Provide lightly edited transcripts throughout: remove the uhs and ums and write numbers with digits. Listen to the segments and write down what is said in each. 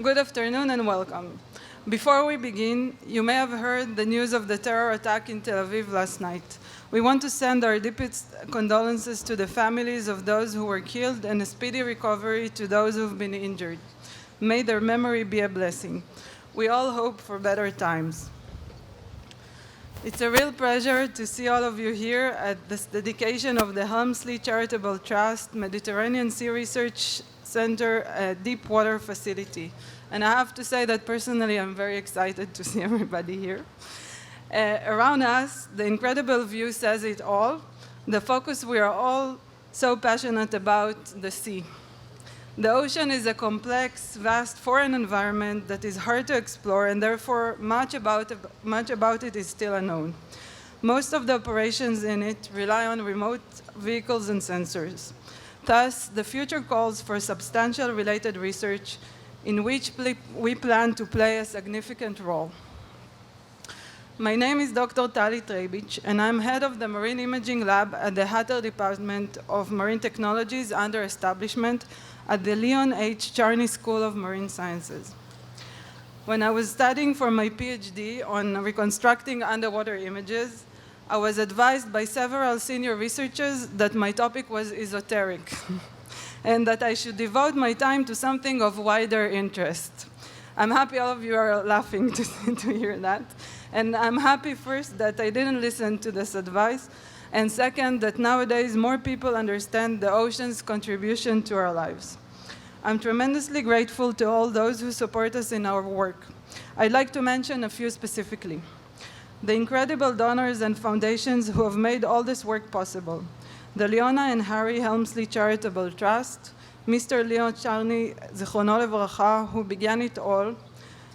Good afternoon and welcome. Before we begin, you may have heard the news of the terror attack in Tel Aviv last night. We want to send our deepest condolences to the families of those who were killed and a speedy recovery to those who've been injured. May their memory be a blessing. We all hope for better times. It's a real pleasure to see all of you here at this dedication of the Helmsley Charitable Trust Mediterranean Sea Research Center Deep Water Facility. And I have to say that personally I'm very excited to see everybody here. Around us, the incredible view says it all. The focus we are all so passionate about, the sea. The ocean is a complex, vast foreign environment that is hard to explore, and therefore much about it is still unknown. Most of the operations in it rely on remote vehicles and sensors. Thus, the future calls for substantial related research in which we plan to play a significant role. My name is Dr. Tali Treibitz, and I'm head of the Marine Imaging Lab at the Hatter Department of Marine Technologies under establishment at the Leon H. Charney School of Marine Sciences. When I was studying for my PhD on reconstructing underwater images, I was advised by several senior researchers that my topic was esoteric and that I should devote my time to something of wider interest. I'm happy all of you are laughing to hear that. And I'm happy first that I didn't listen to this advice, and second, that nowadays more people understand the ocean's contribution to our lives. I'm tremendously grateful to all those who support us in our work. I'd like to mention a few specifically. The incredible donors and foundations who have made all this work possible. The Leona and Harry Helmsley Charitable Trust, Mr. Leon Charney, Zichrono Levracha, who began it all,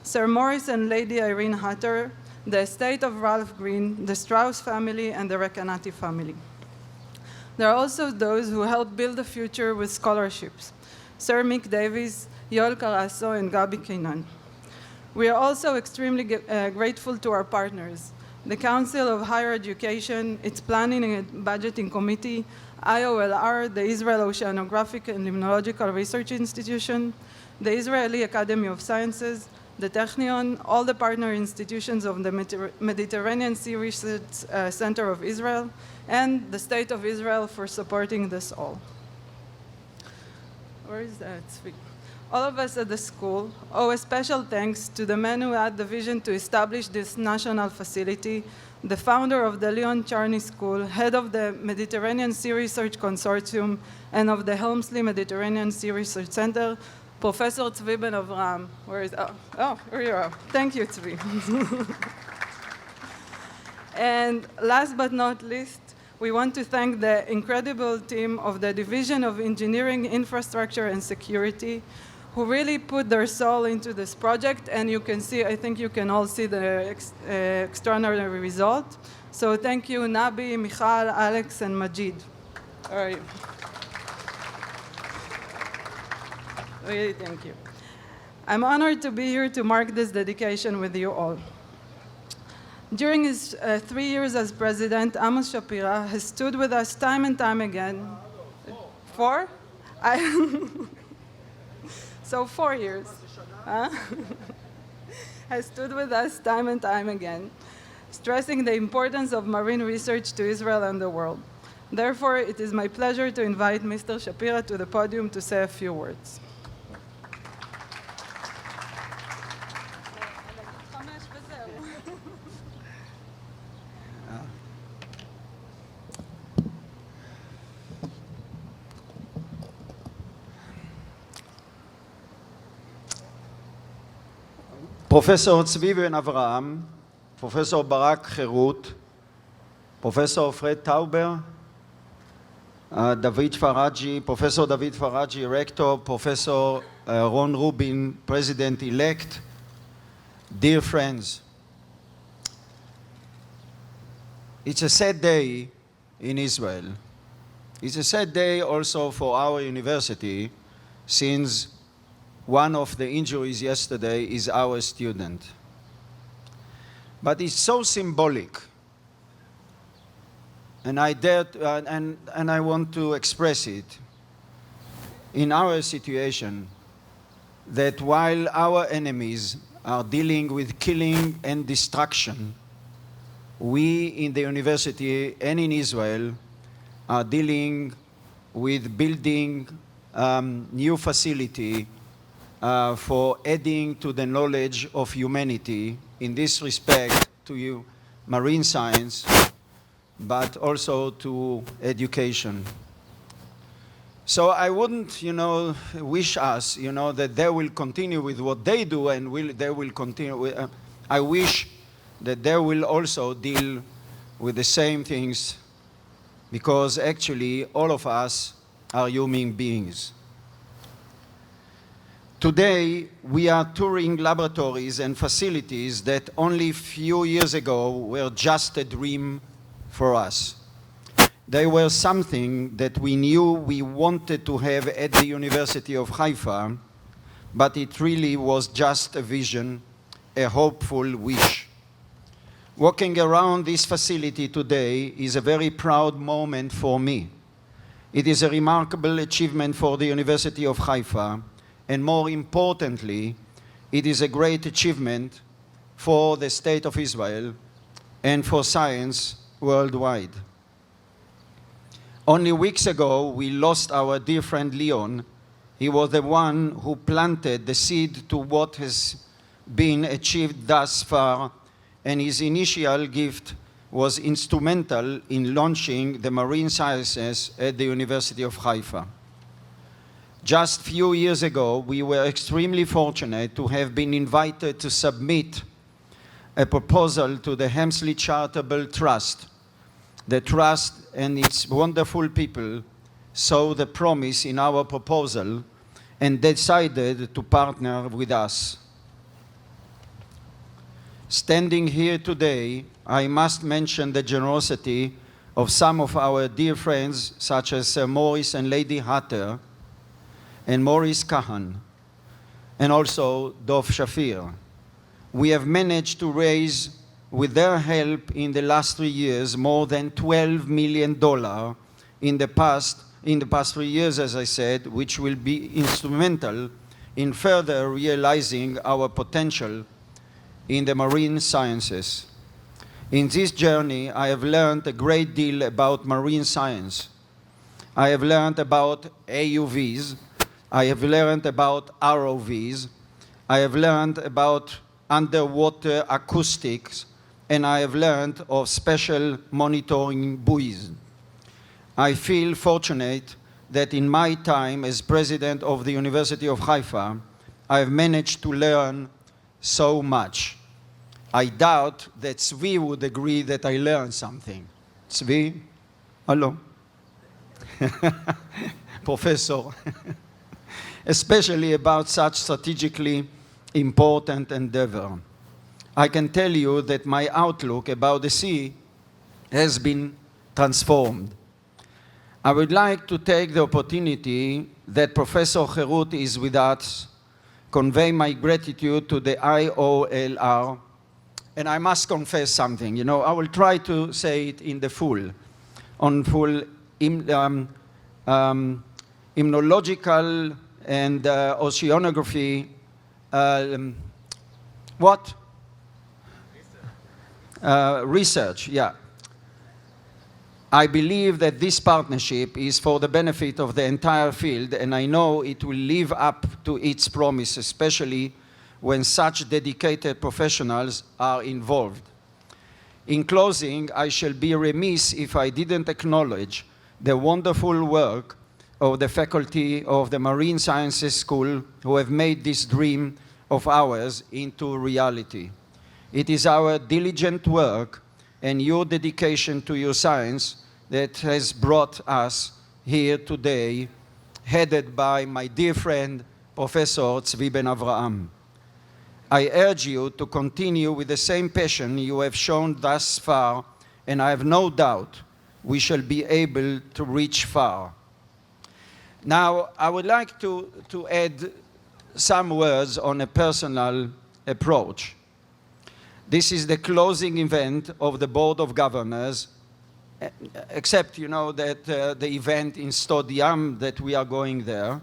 Sir Maurice and Lady Irene Hatter, the estate of Ralph Green, the Strauss family, and the Recanati family. There are also those who helped build the future with scholarships, Sir Mick Davis, Yoel Carasso, and Gabi Kainan. We are also extremely grateful to our partners, the Council of Higher Education, its Planning and Budgeting Committee, IOLR, the Israel Oceanographic and Limnological Research Institution, the Israeli Academy of Sciences, the Technion, all the partner institutions of the Mediterranean Sea Research Center of Israel, and the State of Israel for supporting this all. Where is that? All of us at the school owe a special thanks to the men who had the vision to establish this national facility, the founder of the Leon Charney School, head of the Mediterranean Sea Research Consortium, and of the Helmsley Mediterranean Sea Research Center, Professor Tzvi Ben-Avraham. Where is, here you are. Thank you, Tzvi. And last but not least, we want to thank the incredible team of the Division of Engineering, Infrastructure, and Security, who really put their soul into this project, and you can see, I think you can all see the extraordinary result. So thank you, Nabi, Michal, Alex, and Majid. How are you? Really, thank you. I'm honored to be here to mark this dedication with you all. During his 3 years as president, Amos Shapira has stood with us time and time again. 4? So 4 years. Has stood with us time and time again, stressing the importance of marine research to Israel and the world. Therefore, it is my pleasure to invite Mr. Shapira to the podium to say a few words. Professor Tzvi Ben-Avraham, Professor Barak Herut, Professor Fred Tauber, David Faraji, Professor David Faraji, Rector, Professor Ron Rubin, President-elect, dear friends. It's a sad day in Israel. It's a sad day also for our university, since one of the injuries yesterday is our student. But it's so symbolic, and I want to express it. In our situation, that while our enemies are dealing with killing and destruction, we in the university and in Israel are dealing with building new facility for adding to the knowledge of humanity, in this respect to marine science, but also to education. So I wouldn't, wish us, that they will continue with what they do and they will continue with, I wish that they will also deal with the same things, because actually all of us are human beings. Today, we are touring laboratories and facilities that only a few years ago were just a dream for us. They were something that we knew we wanted to have at the University of Haifa, but it really was just a vision, a hopeful wish. Walking around this facility today is a very proud moment for me. It is a remarkable achievement for the University of Haifa, and more importantly, it is a great achievement for the State of Israel and for science worldwide. Only weeks ago, we lost our dear friend Leon. He was the one who planted the seed to what has been achieved thus far, and his initial gift was instrumental in launching the marine sciences at the University of Haifa. Just a few years ago, we were extremely fortunate to have been invited to submit a proposal to the Helmsley Charitable Trust. The trust and its wonderful people saw the promise in our proposal and decided to partner with us. Standing here today, I must mention the generosity of some of our dear friends, such as Sir Morris and Lady Hatter, and Maurice Kahan, and also Dov Shafir. We have managed to raise, with their help in the last 3 years, more than $12 million in the past 3 years, as I said, which will be instrumental in further realizing our potential in the marine sciences. In this journey, I have learned a great deal about marine science. I have learned about AUVs, I have learned about ROVs, I have learned about underwater acoustics, and I have learned of special monitoring buoys. I feel fortunate that in my time as president of the University of Haifa, I have managed to learn so much. I doubt that Zvi would agree that I learned something. Zvi? Hello? Professor. Especially about such strategically important endeavor. I can tell you that my outlook about the sea has been transformed. I would like to take the opportunity that Professor Herut is with us, convey my gratitude to the IOLR, and I must confess something. I will try to say it in the full Limnological and Oceanography, research, yeah. I believe that this partnership is for the benefit of the entire field, and I know it will live up to its promise, especially when such dedicated professionals are involved. In closing, I shall be remiss if I didn't acknowledge the wonderful work of the faculty of the Marine Sciences School who have made this dream of ours into reality. It is our diligent work and your dedication to your science that has brought us here today, headed by my dear friend, Professor Tzvi Ben-Avraham. I urge you to continue with the same passion you have shown thus far, and I have no doubt we shall be able to reach far. Now, I would like to add some words on a personal approach. This is the closing event of the Board of Governors, except, that the event in Sdot that we are going there.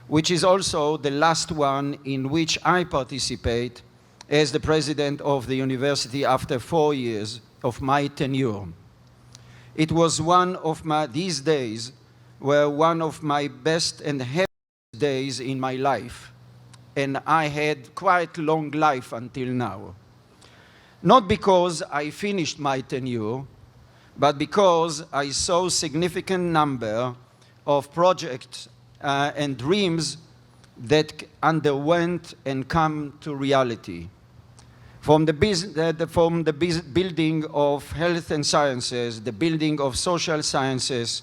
which is also the last one in which I participate as the president of the university after 4 years of my tenure. It was these days were one of my best and happiest days in my life, and I had quite long life until now. Not because I finished my tenure, but because I saw significant number of projects and dreams that underwent and come to reality. From the building of health and sciences, the building of social sciences,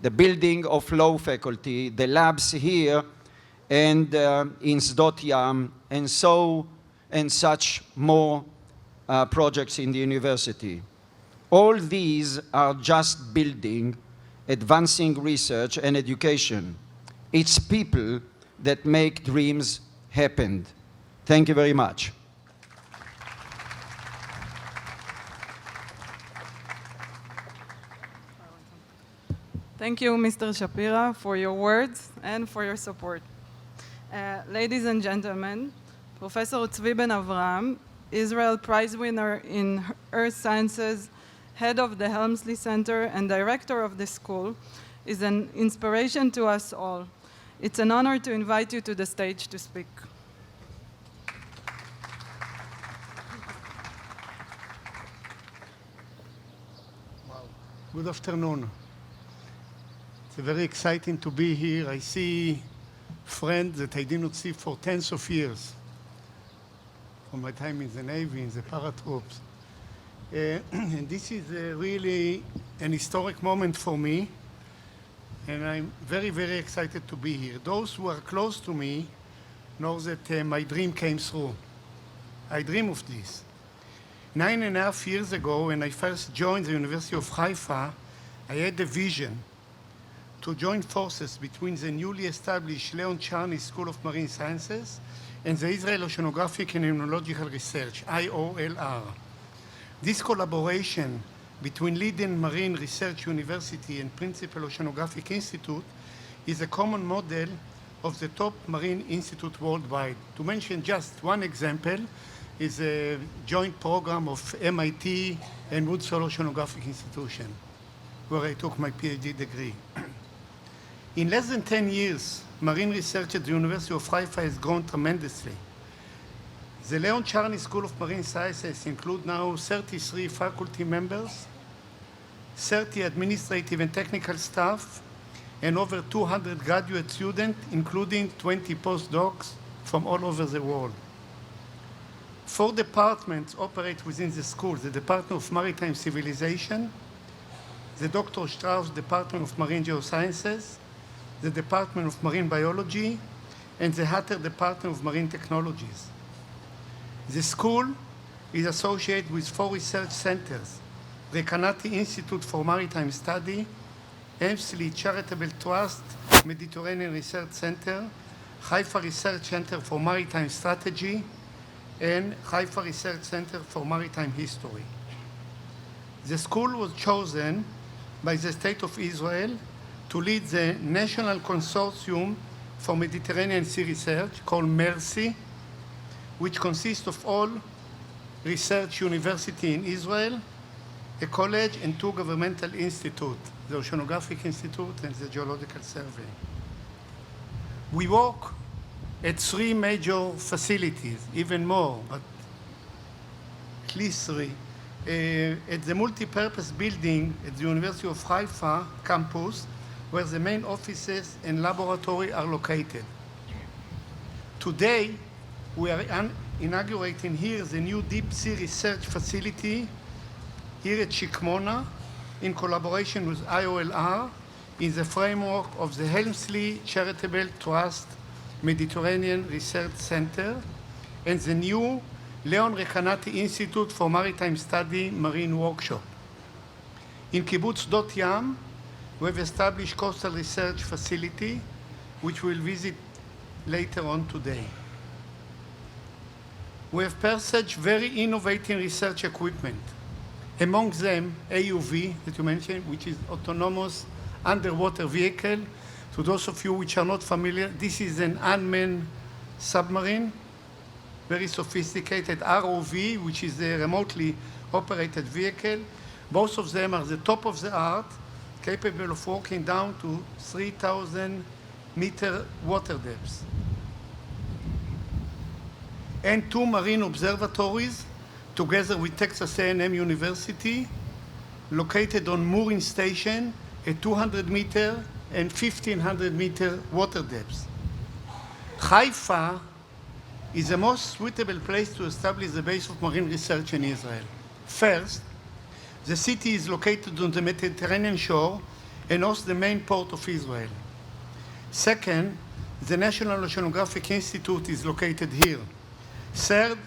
the building of law faculty, the labs here and in Sdot and such more projects in the university. All these are just building, advancing research and education. It's people that make dreams happen. Thank you very much. Thank you, Mr. Shapira, for your words and for your support. Ladies and gentlemen, Professor Tzvi Ben-Avraham, Israel Prize winner in Earth Sciences, head of the Helmsley Center and director of the school, is an inspiration to us all. It's an honor to invite you to the stage to speak. Wow. Good afternoon. It's very exciting to be here. I see friends that I did not see for tens of years, from my time in the Navy, in the paratroops. And this is really an historic moment for me, and I'm very, very excited to be here. Those who are close to me know that my dream came through. I dream of this. 9.5 years ago, when I first joined the University of Haifa, I had a vision to join forces between the newly established Charney School of Marine Sciences and the Israel Oceanographic and Limnological Research, IOLR. This collaboration between leading marine research university and principal oceanographic institute is a common model of the top marine institute worldwide. To mention just one example is a joint program of MIT and Woodside Oceanographic Institution, where I took my PhD degree. In less than 10 years, marine research at the University of Haifa has grown tremendously. The Charney School of Marine Sciences include now 33 faculty members, 30 administrative and technical staff, and over 200 graduate students, including 20 postdocs from all over the world. 4 departments operate within the school: the Department of Maritime Civilization, the Dr. Strauss Department of Marine Geosciences, the Department of Marine Biology, and the Hatter Department of Marine Technologies. The school is associated with 4 research centers: the Rekanati Institute for Maritime Study, Helmsley Charitable Trust Mediterranean Research Center, Haifa Research Center for Maritime Strategy, and Haifa Research Center for Maritime History. The school was chosen by the State of Israel to lead the National Consortium for Mediterranean Sea Research, called MERSI, which consists of all research university in Israel, a college, and 2 governmental institutes, the Oceanographic Institute and the Geological Survey. We work at 3 major facilities, even more, but at least 3. At the multi-purpose building at the University of Haifa campus, where the main offices and laboratory are located. Today, we are inaugurating here the new deep sea research facility here at Shikmona in collaboration with IOLR in the framework of the Helmsley Charitable Trust Mediterranean Research Center and the new Leon Rekanati Institute for Maritime Study Marine Workshop. In Kibbutz Sdot Yam, we have established coastal research facility, which we'll visit later on today. We have purchased very innovative research equipment. Among them, AUV, that you mentioned, which is autonomous underwater vehicle To those of you which are not familiar, this is an unmanned submarine, very sophisticated ROV, which is a remotely operated vehicle. Both of them are the top of the art, capable of walking down to 3,000 meter water depths. And 2 marine observatories, together with Texas A&M University, located on mooring station at 200 meter and 1,500 meter water depths. Haifa is the most suitable place to establish the base of marine research in Israel. First, the city is located on the Mediterranean shore and hosts the main port of Israel. Second, the National Oceanographic Institute is located here. Third,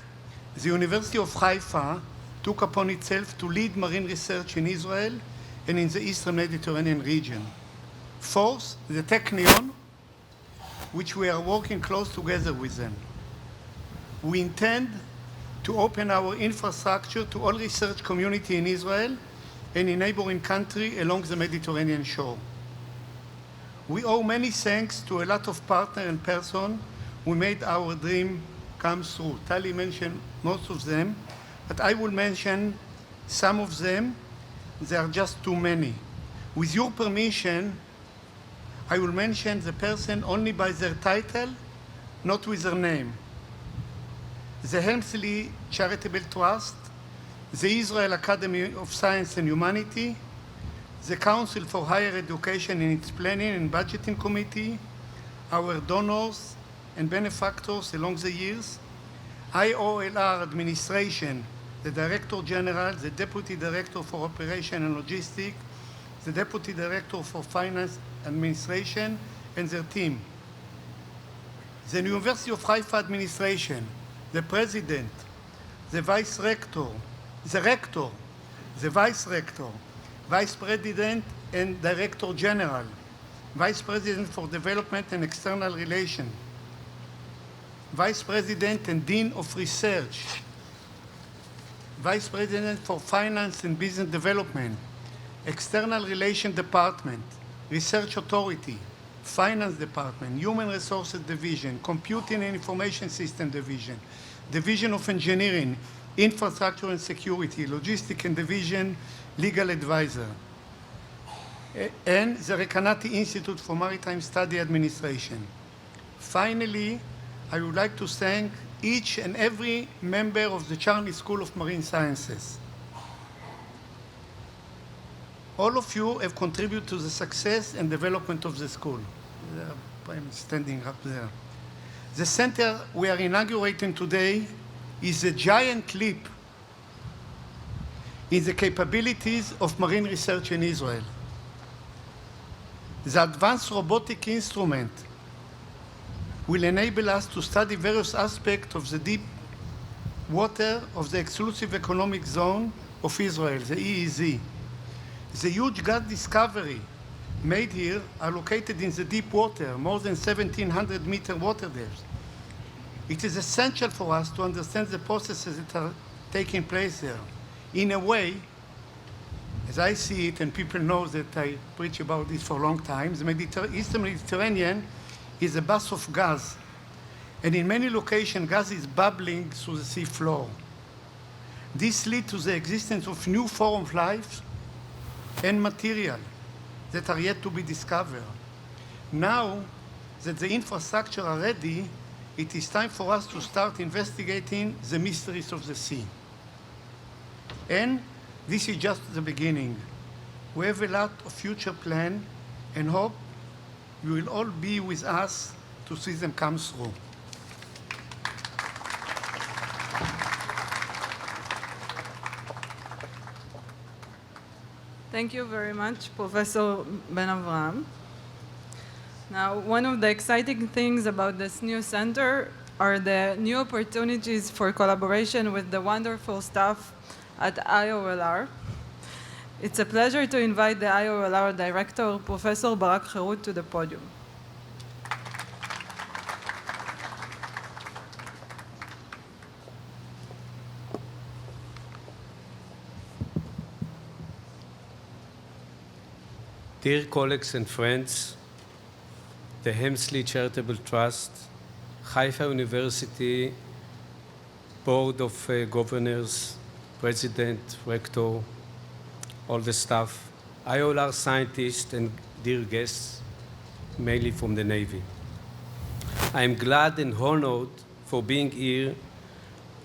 the University of Haifa took upon itself to lead marine research in Israel and in the Eastern Mediterranean region. Fourth, the Technion, which we are working close together with them. We intend to open our infrastructure to all research community in Israel and in neighboring country along the Mediterranean shore. We owe many thanks to a lot of partners and persons who made our dream come through. Tali mentioned most of them, but I will mention some of them. There are just too many. With your permission, I will mention the person only by their title, not with their name. The Helmsley Charitable Trust, the Israel Academy of Science and Humanity, the Council for Higher Education in its Planning and Budgeting Committee, our donors and benefactors along the years, IOLR Administration, the Director General, the Deputy Director for Operation and Logistics, the Deputy Director for Finance Administration, and their team. The University of Haifa Administration, the President, the Vice Rector, the Rector, the Vice Rector, Vice President and Director General, Vice President for Development and External Relations, Vice President and Dean of Research, Vice President for Finance and Business Development, External Relations Department, Research Authority, Finance Department, Human Resources Division, Computing and Information System Division, Division of Engineering, Infrastructure and Security, Logistics and Division, Legal Advisor, and the Rekanati Institute for Maritime Study Administration. Finally, I would like to thank each and every member of the Charney School of Marine Sciences. All of you have contributed to the success and development of the school. I'm standing up there. The center we are inaugurating today is a giant leap in the capabilities of marine research in Israel. The advanced robotic instrument will enable us to study various aspects of the deep water of the exclusive economic zone of Israel, the EEZ. The huge gas discovery made here are located in the deep water, more than 1,700 meter water depth. It is essential for us to understand the processes that are taking place there. In a way, as I see it, and people know that I preach about this for a long time, the Eastern Mediterranean is a bath of gas. And in many locations, gas is bubbling through the sea floor. This leads to the existence of new forms of life and material that are yet to be discovered. Now that the infrastructure are ready, it is time for us to start investigating the mysteries of the sea. And this is just the beginning. We have a lot of future plans and hope you will all be with us to see them come through. Thank you very much, Professor Ben-Avraham. Now, one of the exciting things about this new center are the new opportunities for collaboration with the wonderful staff at IOLR. It's a pleasure to invite the IOLR Director, Professor Barak Herut, to the podium. Dear colleagues and friends, the Helmsley Charitable Trust, Haifa University, Board of Governors, President, Rector, all the staff, IOLR scientists, and dear guests, mainly from the Navy. I am glad and honored for being here,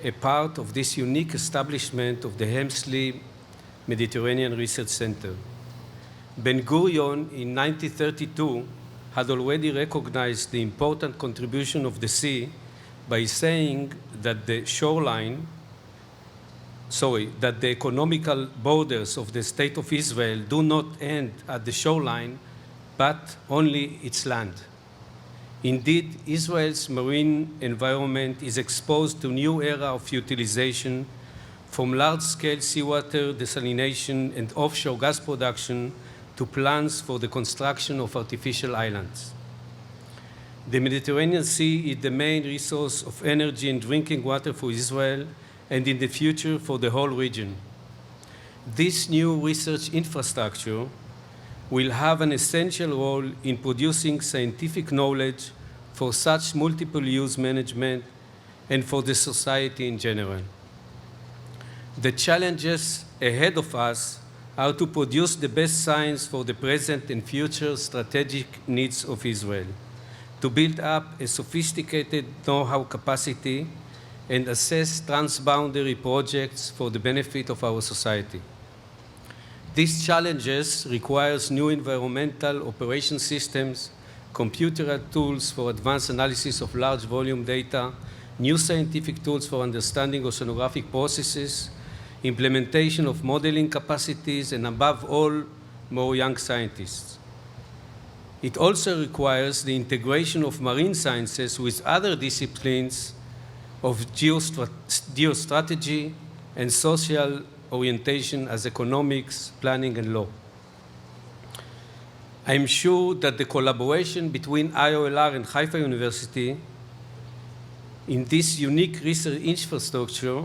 a part of this unique establishment of the Helmsley Mediterranean Research Center. Ben-Gurion in 1932 had already recognized the important contribution of the sea by saying that the economical borders of the State of Israel do not end at the shoreline, but only its land. Indeed, Israel's marine environment is exposed to a new era of utilization, from large-scale seawater desalination and offshore gas production to plans for the construction of artificial islands. The Mediterranean Sea is the main resource of energy and drinking water for Israel and in the future for the whole region. This new research infrastructure will have an essential role in producing scientific knowledge for such multiple use management and for the society in general. The challenges ahead of us are to produce the best science for the present and future strategic needs of Israel, to build up a sophisticated know-how capacity and assess transboundary projects for the benefit of our society. These challenges require new environmental operation systems, computer tools for advanced analysis of large volume data, new scientific tools for understanding oceanographic processes, implementation of modeling capacities, and above all, more young scientists. It also requires the integration of marine sciences with other disciplines of geostrategy and social orientation as economics, planning, and law. I am sure that the collaboration between IOLR and Haifa University in this unique research infrastructure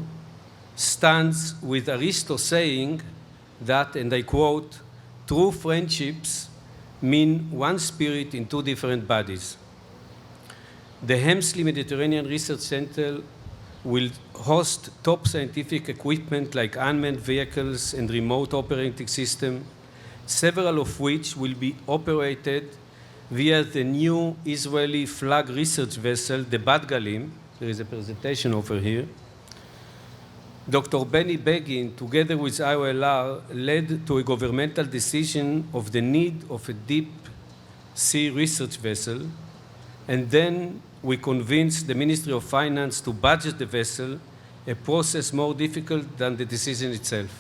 stands with Aristo saying that, and I quote, "True friendships mean one spirit in two different bodies." The Helmsley Mediterranean Research Center will host top scientific equipment like unmanned vehicles and remote operating system, several of which will be operated via the new Israeli flag research vessel, the Bat Galim. There is a presentation over here. Dr. Benny Begin, together with IOLR, led to a governmental decision of the need of a deep sea research vessel, and then we convinced the Ministry of Finance to budget the vessel, a process more difficult than the decision itself.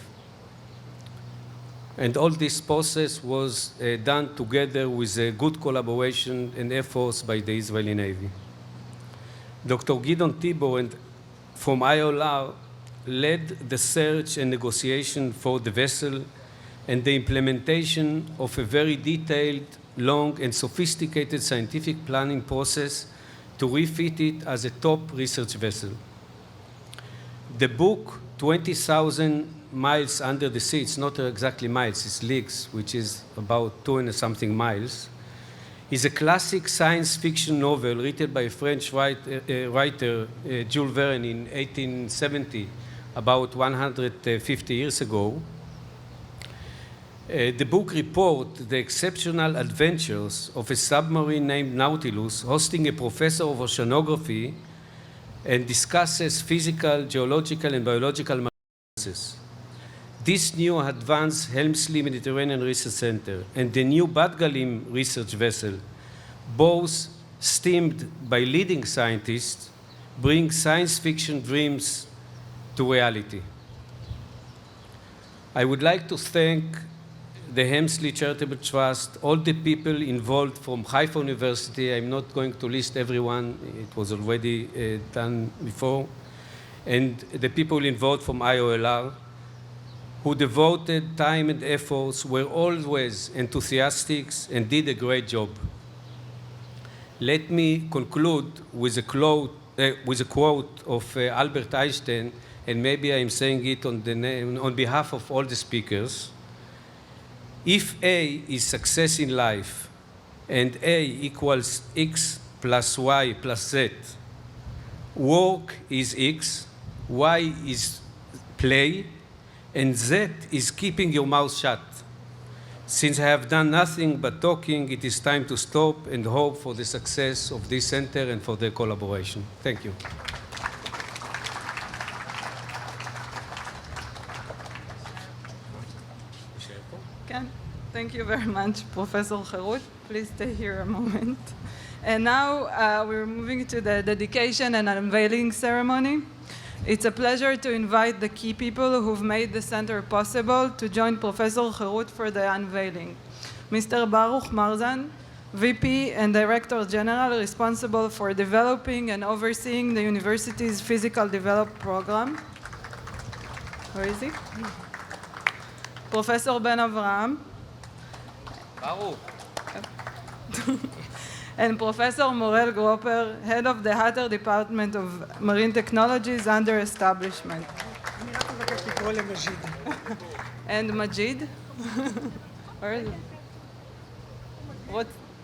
And all this process was done together with a good collaboration and efforts by the Israeli Navy. Dr. Gideon Tibor from IOLR led the search and negotiation for the vessel and the implementation of a very detailed, long, and sophisticated scientific planning process to refit it as a top research vessel. The book, 20,000 Miles Under the Sea, it's not exactly miles, it's leagues, which is about 2-something miles, is a classic science fiction novel written by a French writer, Jules Verne, in 1870, about 150 years ago. The book reports the exceptional adventures of a submarine named Nautilus, hosting a professor of oceanography, and discusses physical, geological, and biological sciences. This new advanced Helmsley Mediterranean Research Center and the new Bat Galim research vessel, both steamed by leading scientists, bring science fiction dreams to reality. I would like to thank the Helmsley Charitable Trust, all the people involved from Haifa University. I'm not going to list everyone, it was already done before, and the people involved from IOLR, who devoted time and efforts, were always enthusiastic and did a great job. Let me conclude with a quote of Albert Einstein, and maybe I'm saying it on behalf of all the speakers. If A is success in life, and A equals X plus Y plus Z. Work is X, Y is play, and Z is keeping your mouth shut. Since I have done nothing but talking, it is time to stop and hope for the success of this center and for their collaboration. Thank you. Thank you very much, Professor Herut. Please stay here a moment. And now we're moving to the dedication and unveiling ceremony. It's a pleasure to invite the key people who've made the center possible to join Professor Herut for the unveiling. Mr. Baruch Marzan, VP and Director General responsible for developing and overseeing the university's physical development program. Where is he? Professor Ben-Avraham. Baruch. And Professor Morel Gropper, Head of the Hatter Department of Marine Technologies under establishment. And Majid? Where is he?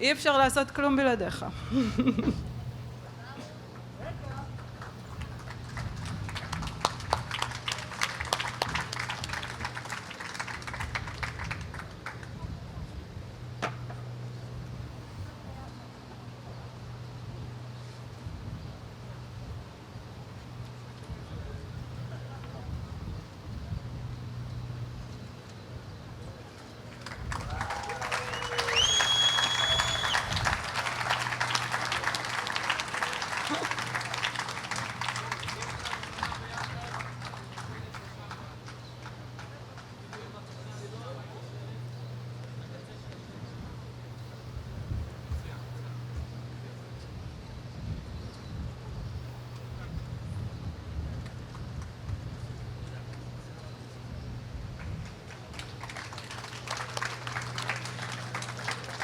אי אפשר לעשות כלום בלעדיך.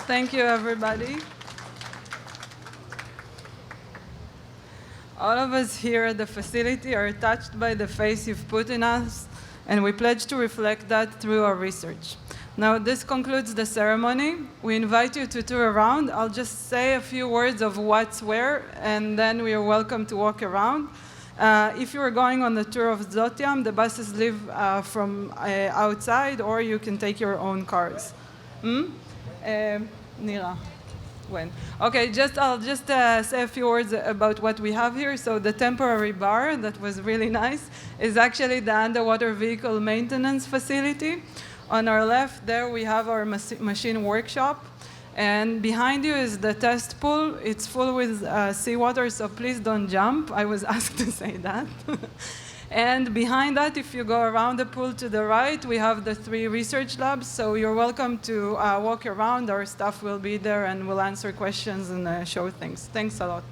Thank you, everybody. All of us here at the facility are touched by the faith you've put in us, and we pledge to reflect that through our research. Now, this concludes the ceremony. We invite you to tour around. I'll just say a few words of what's where, and then we are welcome to walk around. If you are going on the tour of Sdot, the buses leave from outside, or you can take your own cars. Nira, when? Okay, I'll just say a few words about what we have here. So the temporary bar that was really nice is actually the underwater vehicle maintenance facility. On our left there we have our machine workshop, and behind you is the test pool. It's full with seawater, so please don't jump. I was asked to say that. And behind that, if you go around the pool to the right, we have the 3 research labs. So you're welcome to walk around. Our staff will be there and will answer questions and show things. Thanks a lot.